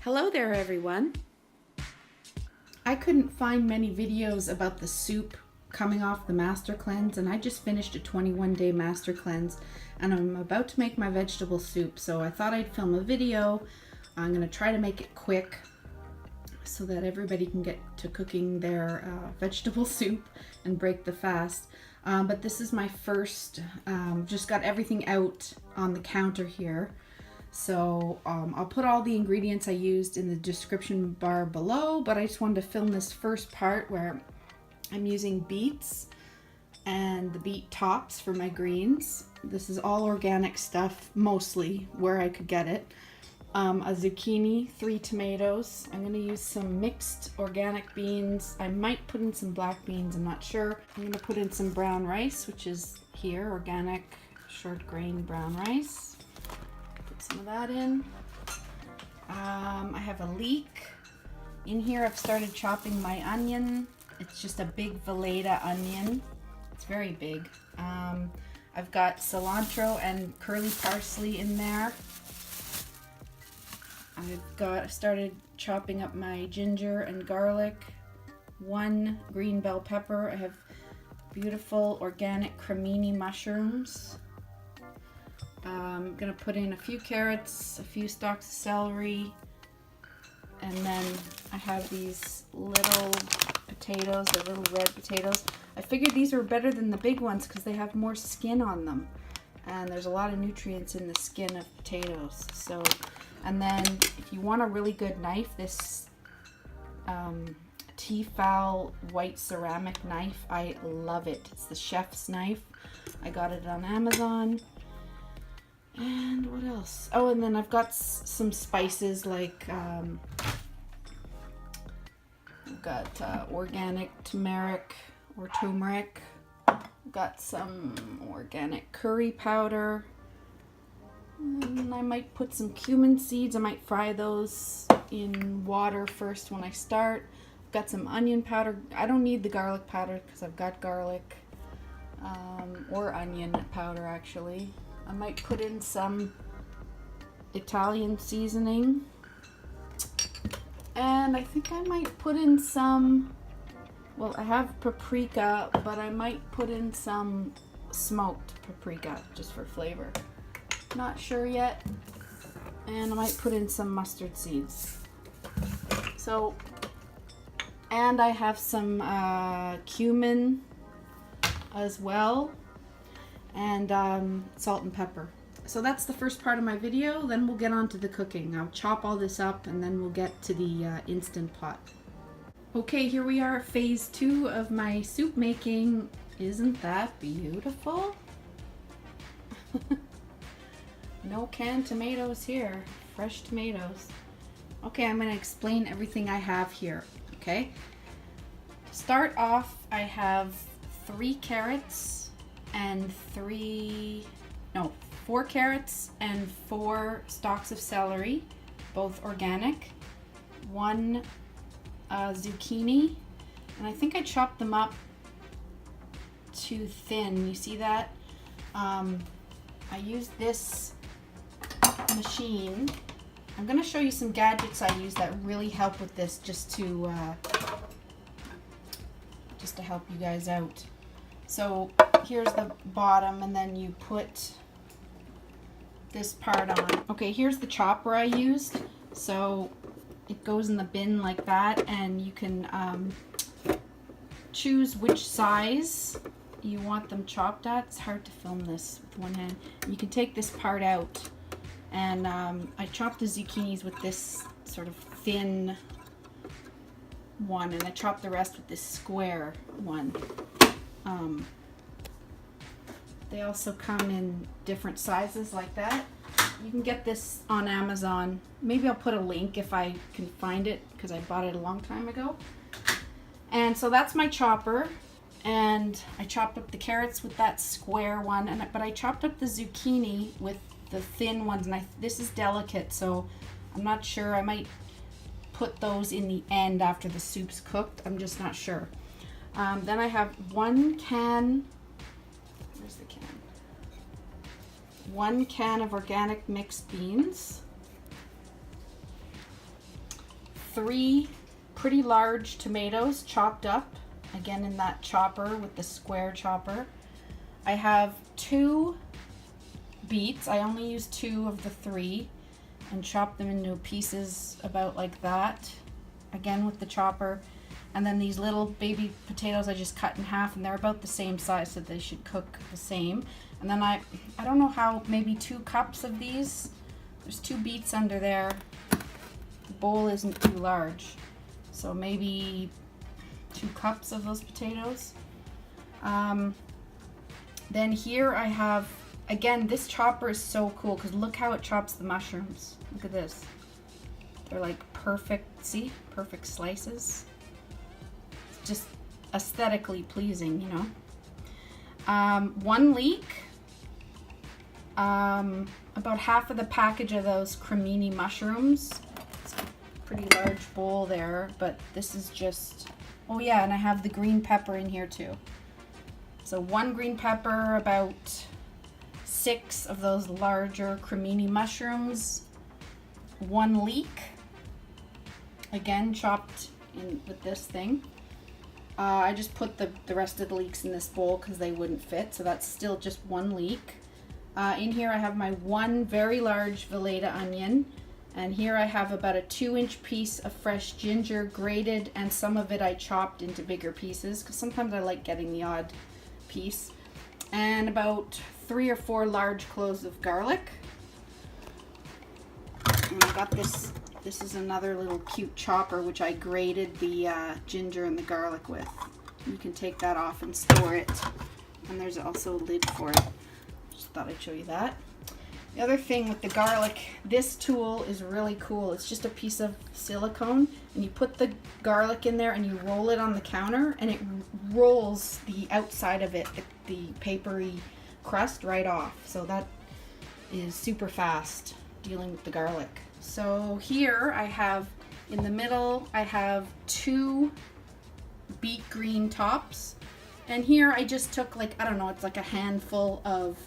Hello there everyone. I couldn't find many videos about the soup coming off the master cleanse, and I just finished a 21-day master cleanse and I'm about to make my vegetable soup, so I thought I'd film a video. I'm going to try to make it quick so that everybody can get to cooking their vegetable soup and break the fast. But this is my first, just got everything out on the counter here. So I'll put all the ingredients I used in the description bar below, but I just wanted to film this first part where I'm using beets and the beet tops for my greens. This is all organic stuff, mostly where I could get it. A zucchini, 3 tomatoes. I'm going to use some mixed organic beans. I might put in some black beans, I'm not sure. I'm going to put in some brown rice, which is here, organic short grain brown rice. Put some of that in. I have a leek. In here I've started chopping my onion. It's just a big Veleda onion. It's very big. I've got cilantro and curly parsley in there. I've started chopping up my ginger and garlic, 1 green bell pepper. I have beautiful organic crimini mushrooms. I'm gonna put in a few carrots, a few stalks of celery, and then I have these little potatoes, the little red potatoes. I figured these were better than the big ones because they have more skin on them, and there's a lot of nutrients in the skin of potatoes. So. And then if you want a really good knife, this Tefal white ceramic knife, I love it. It's the chef's knife. I got it on Amazon. And what else? Oh, and then I've got some spices like I've got organic turmeric or turmeric. I've got some organic curry powder. And I might put some cumin seeds. I might fry those in water first when I start. I've got some onion powder. I don't need the garlic powder because I've got garlic or onion powder actually. I might put in some Italian seasoning. And I think I might put in some, well, I have paprika, but I might put in some smoked paprika just for flavor. Not sure yet. And I might put in some mustard seeds. So, and I have some cumin as well, and salt and pepper. So that's the first part of my video. Then we'll get on to the cooking. I'll chop all this up and then we'll get to the Instantpot. Okay, here we are, phase 2 of my soup making. Isn't that beautiful? No canned tomatoes here, fresh tomatoes. Okay, I'm going to explain everything I have here, okay? To start off, I have 4 carrots and 4 stalks of celery, both organic, 1 zucchini, and I think I chopped them up too thin. You see that? I used this machine. I'm going to show you some gadgets I use that really help with this, just to help you guys out. So here's the bottom, and then you put this part on. Okay, here's the chopper I used. So it goes in the bin like that, and you can choose which size you want them chopped at. It's hard to film this with one hand. You can take this part out. And I chopped the zucchinis with this sort of thin one, and I chopped the rest with this square one. They also come in different sizes like that. You can get this on Amazon. Maybe I'll put a link if I can find it, because I bought it a long time ago. And so that's my chopper. And I chopped up the carrots with that square one, but I chopped up the zucchini with the thin ones, and this is delicate, so I'm not sure. I might put those in the end after the soup's cooked. I'm just not sure. Then I have 1 can. Where's the can? 1 can of organic mixed beans. 3 pretty large tomatoes chopped up, again in that chopper with the square chopper. I have 2 beets. I only use 2 of the 3 and chop them into pieces about like that, again with the chopper. And then these little baby potatoes I just cut in half, and they're about the same size, so they should cook the same. And then I don't know how, maybe 2 cups of these. There's 2 beets under there. The bowl isn't too large, so maybe 2 cups of those potatoes. Then here I have, again, this chopper is so cool because look how it chops the mushrooms. Look at this. They're like perfect, see? Perfect slices. It's just aesthetically pleasing, you know. 1 leek. About half of the package of those crimini mushrooms. It's a pretty large bowl there, but this is just, oh yeah, and I have the green pepper in here too. So 1 green pepper, about 6 of those larger crimini mushrooms, 1 leek, again chopped in with this thing. I just put the rest of the leeks in this bowl because they wouldn't fit, so that's still just 1 leek. In here I have my 1 very large Veleta onion, and here I have about a 2-inch piece of fresh ginger grated, and some of it I chopped into bigger pieces because sometimes I like getting the odd piece, and about 3 or 4 large cloves of garlic. And I got this is another little cute chopper which I grated the ginger and the garlic with. You can take that off and store it, and there's also a lid for it. Just thought I'd show you that. The other thing with the garlic, this tool is really cool. It's just a piece of silicone, and you put the garlic in there and you roll it on the counter, and it rolls the outside of it, the papery crust, right off. So that is super fast dealing with the garlic. So here I have, in the middle, I have 2 beet green tops, and here I just took, like, I don't know, it's like a handful of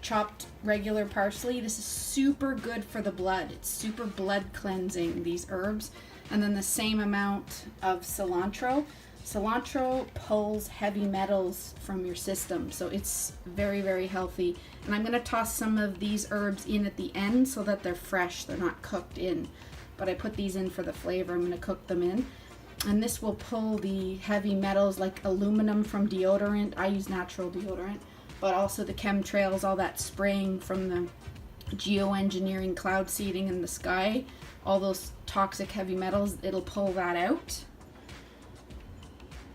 chopped regular parsley. This is super good for the blood. It's super blood cleansing, these herbs. And then the same amount of cilantro. Cilantro pulls heavy metals from your system, so it's very, very healthy. And I'm going to toss some of these herbs in at the end so that they're fresh, they're not cooked in. But I put these in for the flavor. I'm going to cook them in. And this will pull the heavy metals like aluminum from deodorant. I use natural deodorant. But also the chemtrails, all that spraying from the geoengineering cloud seeding in the sky, all those toxic heavy metals, it'll pull that out.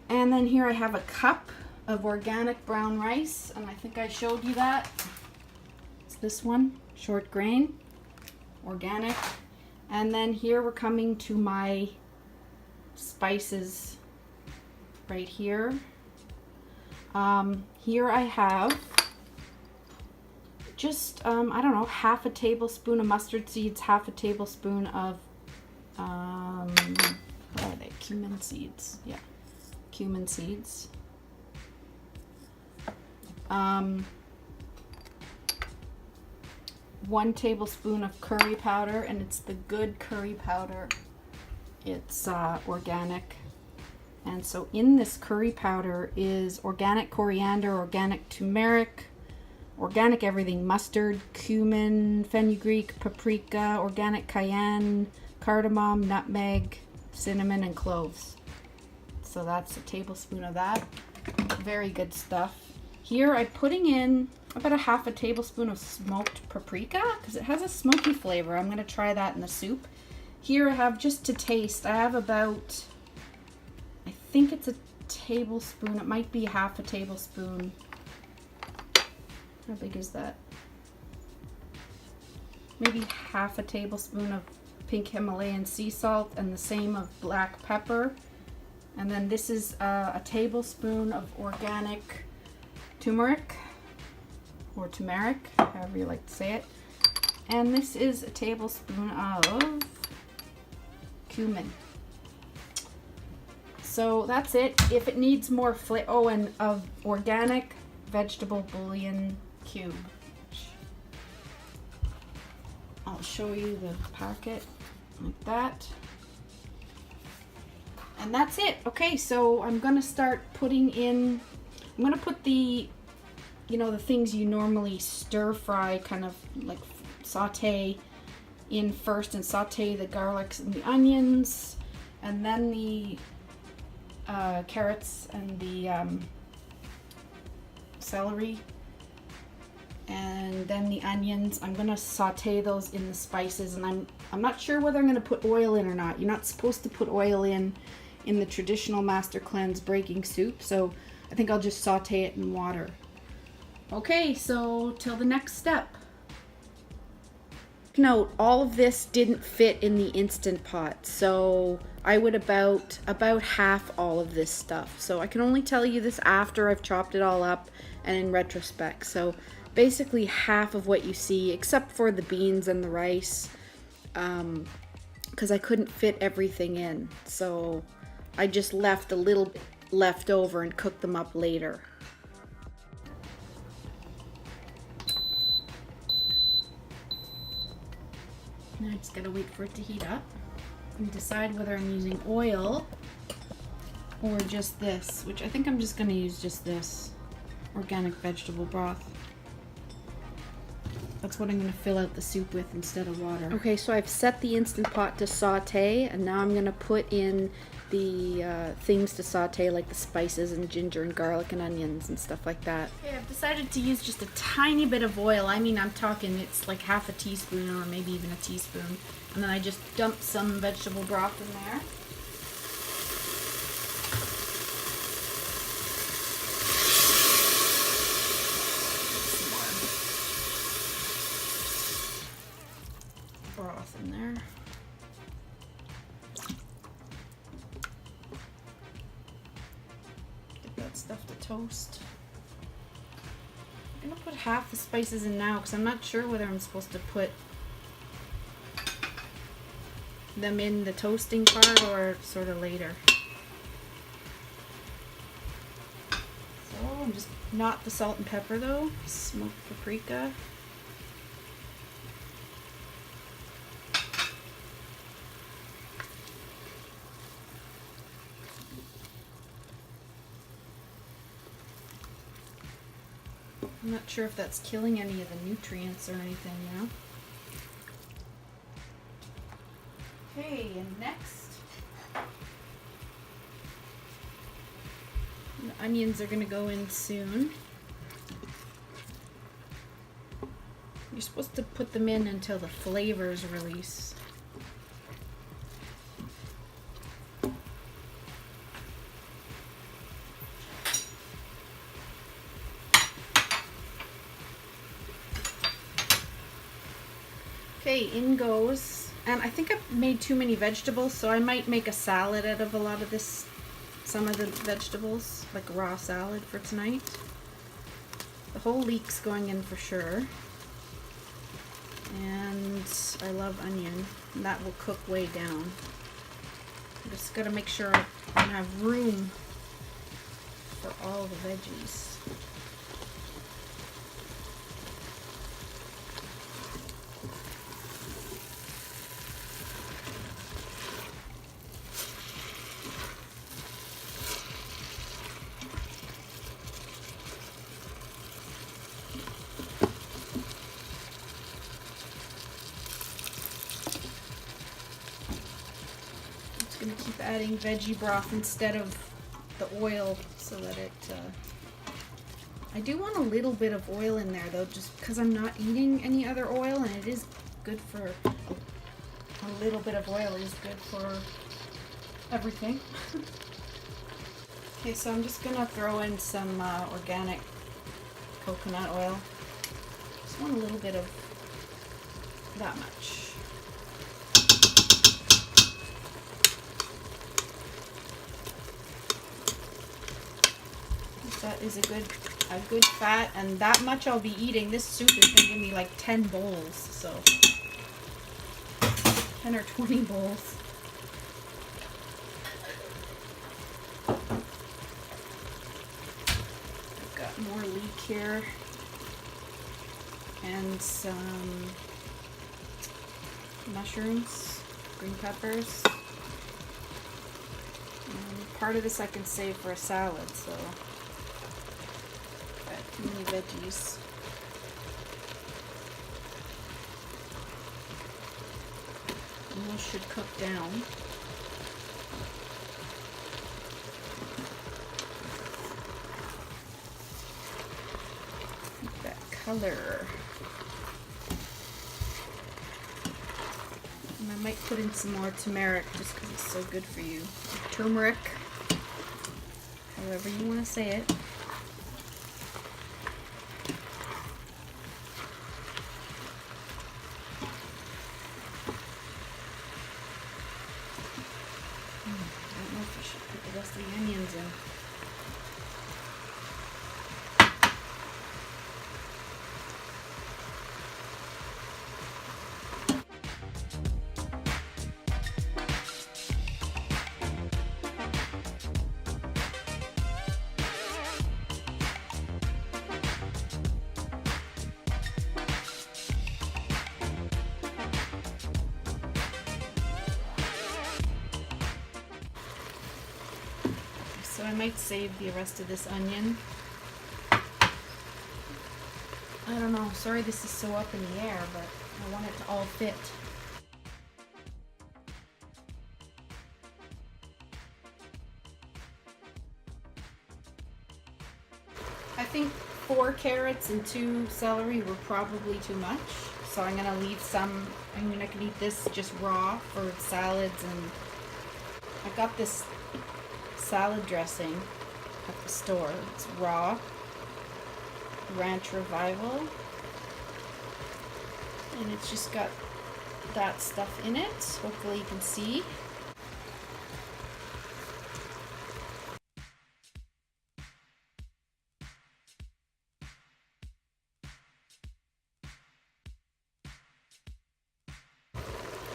And then here I have a cup of organic brown rice, and I think I showed you that. It's this one, short grain, organic. And then here we're coming to my spices right here. Here I have just, I don't know, half a tablespoon of mustard seeds, half a tablespoon of, what are they? Cumin seeds. Yeah, cumin seeds. 1 tablespoon of curry powder, and it's the good curry powder. It's organic. And so in this curry powder is organic coriander, organic turmeric, organic everything, mustard, cumin, fenugreek, paprika, organic cayenne, cardamom, nutmeg, cinnamon, and cloves. So that's a tablespoon of that. Very good stuff. Here I'm putting in about a half a tablespoon of smoked paprika because it has a smoky flavor. I'm going to try that in the soup. Here I have, just to taste, I have about, I think it's a tablespoon, it might be half a tablespoon. How big is that? Maybe half a tablespoon of pink Himalayan sea salt, and the same of black pepper. And then this is a tablespoon of organic turmeric, or turmeric, however you like to say it. And this is a tablespoon of cumin. So that's it. If it needs more flavor, oh, and of organic vegetable bouillon cube. I'll show you the packet. like that. And that's it. Okay, so I'm gonna start putting in, I'm gonna put the, you know, the things you normally stir fry, kind of like saute in first, and saute the garlics and the onions, and then the carrots and the celery, and then the onions. I'm gonna saute those in the spices, and I'm not sure whether I'm gonna put oil in or not. You're not supposed to put oil in the traditional Master Cleanse breaking soup, so I think I'll just saute it in water. Okay, so till the next step. Note, all of this didn't fit in the Instantpot, so I would about half all of this stuff. So I can only tell you this after I've chopped it all up and in retrospect. So basically half of what you see, except for the beans and the rice, because I couldn't fit everything in. So I just left a little bit left over and cooked them up later. Now I just gotta wait for it to heat up and decide whether I'm using oil or just this, which I think I'm just gonna use just this organic vegetable broth. That's what I'm gonna fill out the soup with instead of water. Okay, so I've set the Instantpot to saute, and now I'm gonna put in the things to saute, like the spices and ginger and garlic and onions and stuff like that. Okay, I've decided to use just a tiny bit of oil. I mean, I'm talking, it's like half a teaspoon or maybe even a teaspoon. And then I just dump some vegetable broth in there. Some more broth in there. Stuff to toast. I'm gonna put half the spices in now because I'm not sure whether I'm supposed to put them in the toasting part or sort of later. So I'm just not the salt and pepper though, smoked paprika. I'm not sure if that's killing any of the nutrients or anything, you know? Okay, and next, the onions are going to go in soon. You're supposed to put them in until the flavors release. Okay, in goes, and I think I've made too many vegetables, so I might make a salad out of a lot of this, some of the vegetables, like a raw salad for tonight. The whole leek's going in for sure, and I love onion, and that will cook way down. I'm just gotta make sure I have room for all the veggies. Going to keep adding veggie broth instead of the oil so that it I do want a little bit of oil in there though, just because I'm not eating any other oil, and it is good for a little bit of oil is good for everything. Okay, so I'm just gonna throw in some organic coconut oil. Just want a little bit of that much. That is a good fat, and that much I'll be eating. This soup is gonna give me like 10 bowls, so 10 or 20 bowls. I've got more leek here and some mushrooms. green peppers. And part of this I can save for a salad, so got too many veggies. And those should cook down. Get that color. And I might put in some more turmeric just because it's so good for you. Turmeric, however you want to say it. I don't know if I should put the rest of the onions in. So I might save the rest of this onion. I don't know, sorry this is so up in the air, but I want it to all fit. I think 4 carrots and 2 celery were probably too much, so I'm gonna leave some. I mean, I could eat this just raw for salads, and I got this salad dressing at the store. It's raw, Ranch Revival, and it's just got that stuff in it. Hopefully you can see.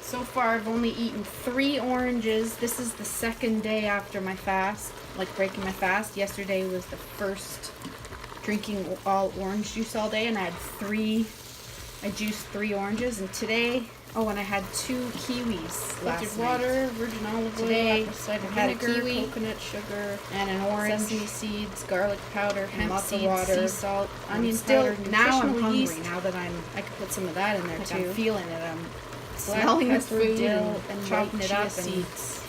So far I've only eaten 3 oranges. This is the second day after my fast, like breaking my fast. Yesterday was the first drinking all orange juice all day, and I had 3, I juiced 3 oranges, and today, oh, and I had 2 kiwis last night. Water, virgin olive oil, Today apple cider I had a vinegar, kiwi, coconut sugar, and an orange, sesame seeds, garlic powder, hemp lots of seeds, water, sea salt, I'm onion still, powder, now I'm nutritional hungry, yeast. now that I could put some of that in there Like too. I'm feeling it, I'm black smelling the pepper, food dill, and chopped chopping it chia up, and seeds.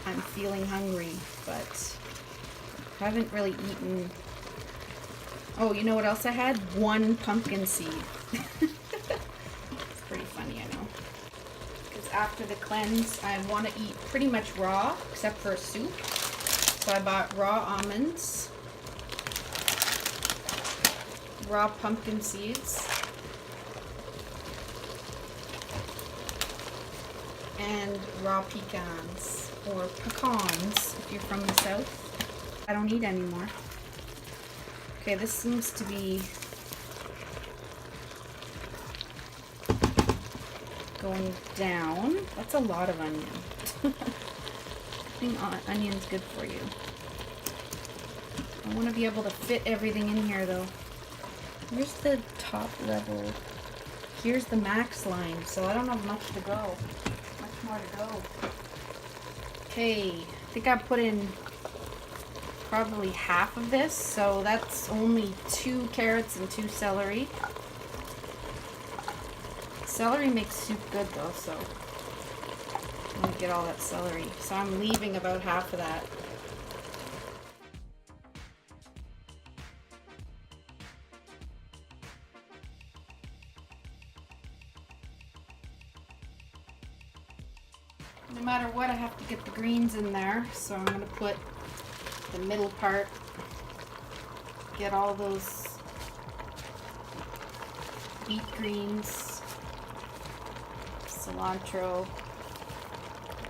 I'm feeling hungry, but I haven't really eaten. Oh, you know what else I had? 1 pumpkin seed. It's pretty funny, I know. Because after the cleanse, I want to eat pretty much raw, except for a soup. So I bought raw almonds, raw pumpkin seeds, and raw pecans, or pecans if you're from the south. I don't eat anymore. Okay, this seems to be going down. That's a lot of onion. I think onion's good for you. I want to be able to fit everything in here though. Here's the top level. Here's the max line, so I don't have much to go. Much more to go. Okay, I think I put in probably half of this, so that's only 2 carrots and 2 celery. Celery makes soup good though, so I want to get all that celery. So I'm leaving about half of that. No matter what, I have to get the greens in there, so I'm going to put the middle part, get all those beet greens, cilantro,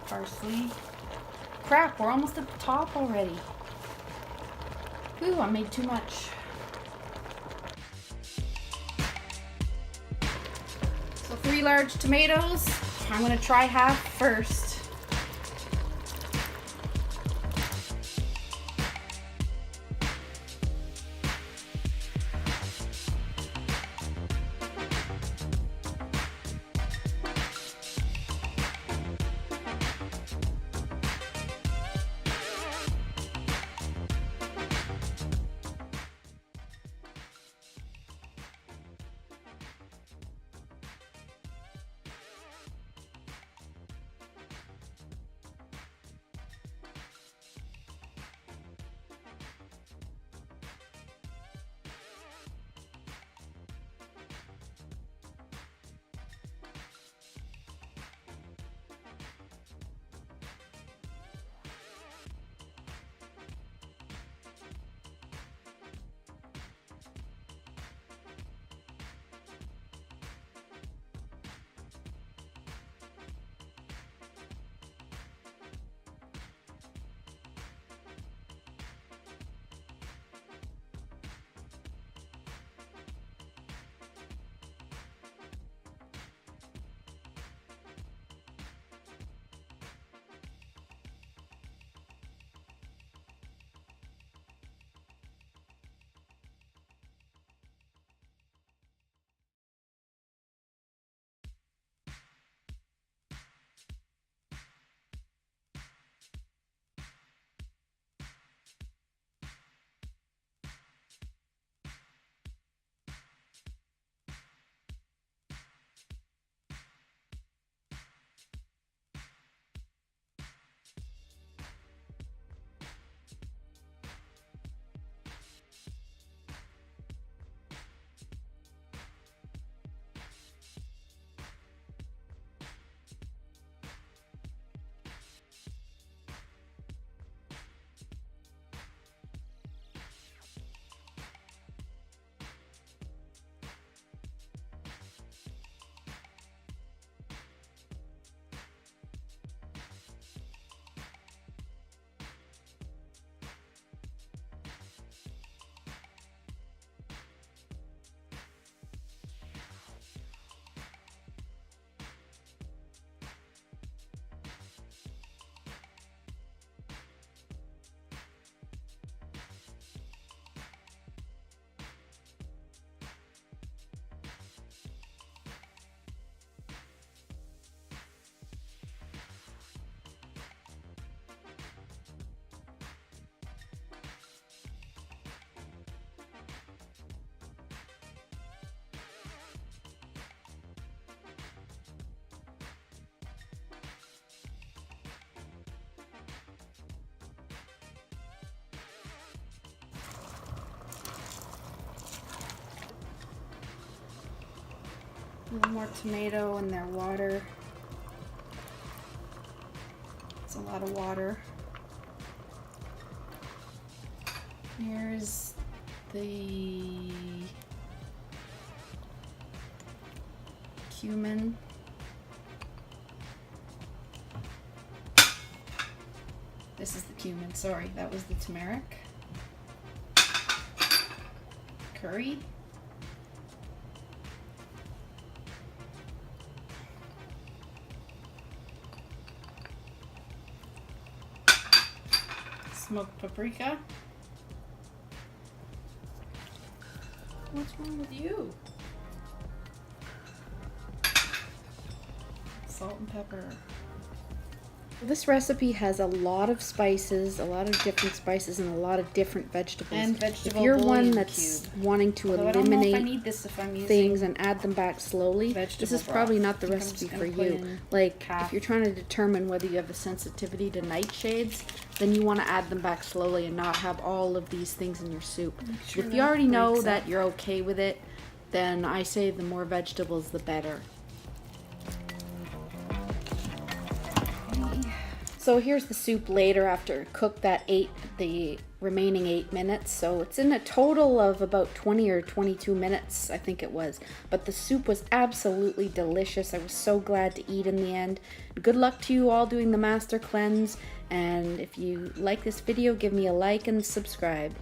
parsley. Crap, we're almost at the top already. Ooh, I made too much. So 3 large tomatoes. I'm going to try half first. A little more tomato in their water. It's a lot of water. Here's the cumin. This is the cumin, sorry, that was the turmeric. Curry. Smoked paprika. What's wrong with you? Salt and pepper. This recipe has a lot of spices, a lot of different spices, and a lot of different vegetables. And vegetable if you're bouillon one that's cube. wanting to Although I don't know if I eliminate need this if I'm using things and add them back slowly, this vegetable is probably broth. not the I think I'm recipe just for gonna put you. in Like, half. if you're trying to determine whether you have a sensitivity to nightshades, then you want to add them back slowly and not have all of these things in your soup. sure If you that already know breaks that up. you're okay with it, then I say the more vegetables, the better. So here's the soup later after cooked the remaining 8 minutes. So it's in a total of about 20 or 22 minutes, I think it was. But the soup was absolutely delicious. I was so glad to eat in the end. Good luck to you all doing the master cleanse. And if you like this video, give me a like and subscribe.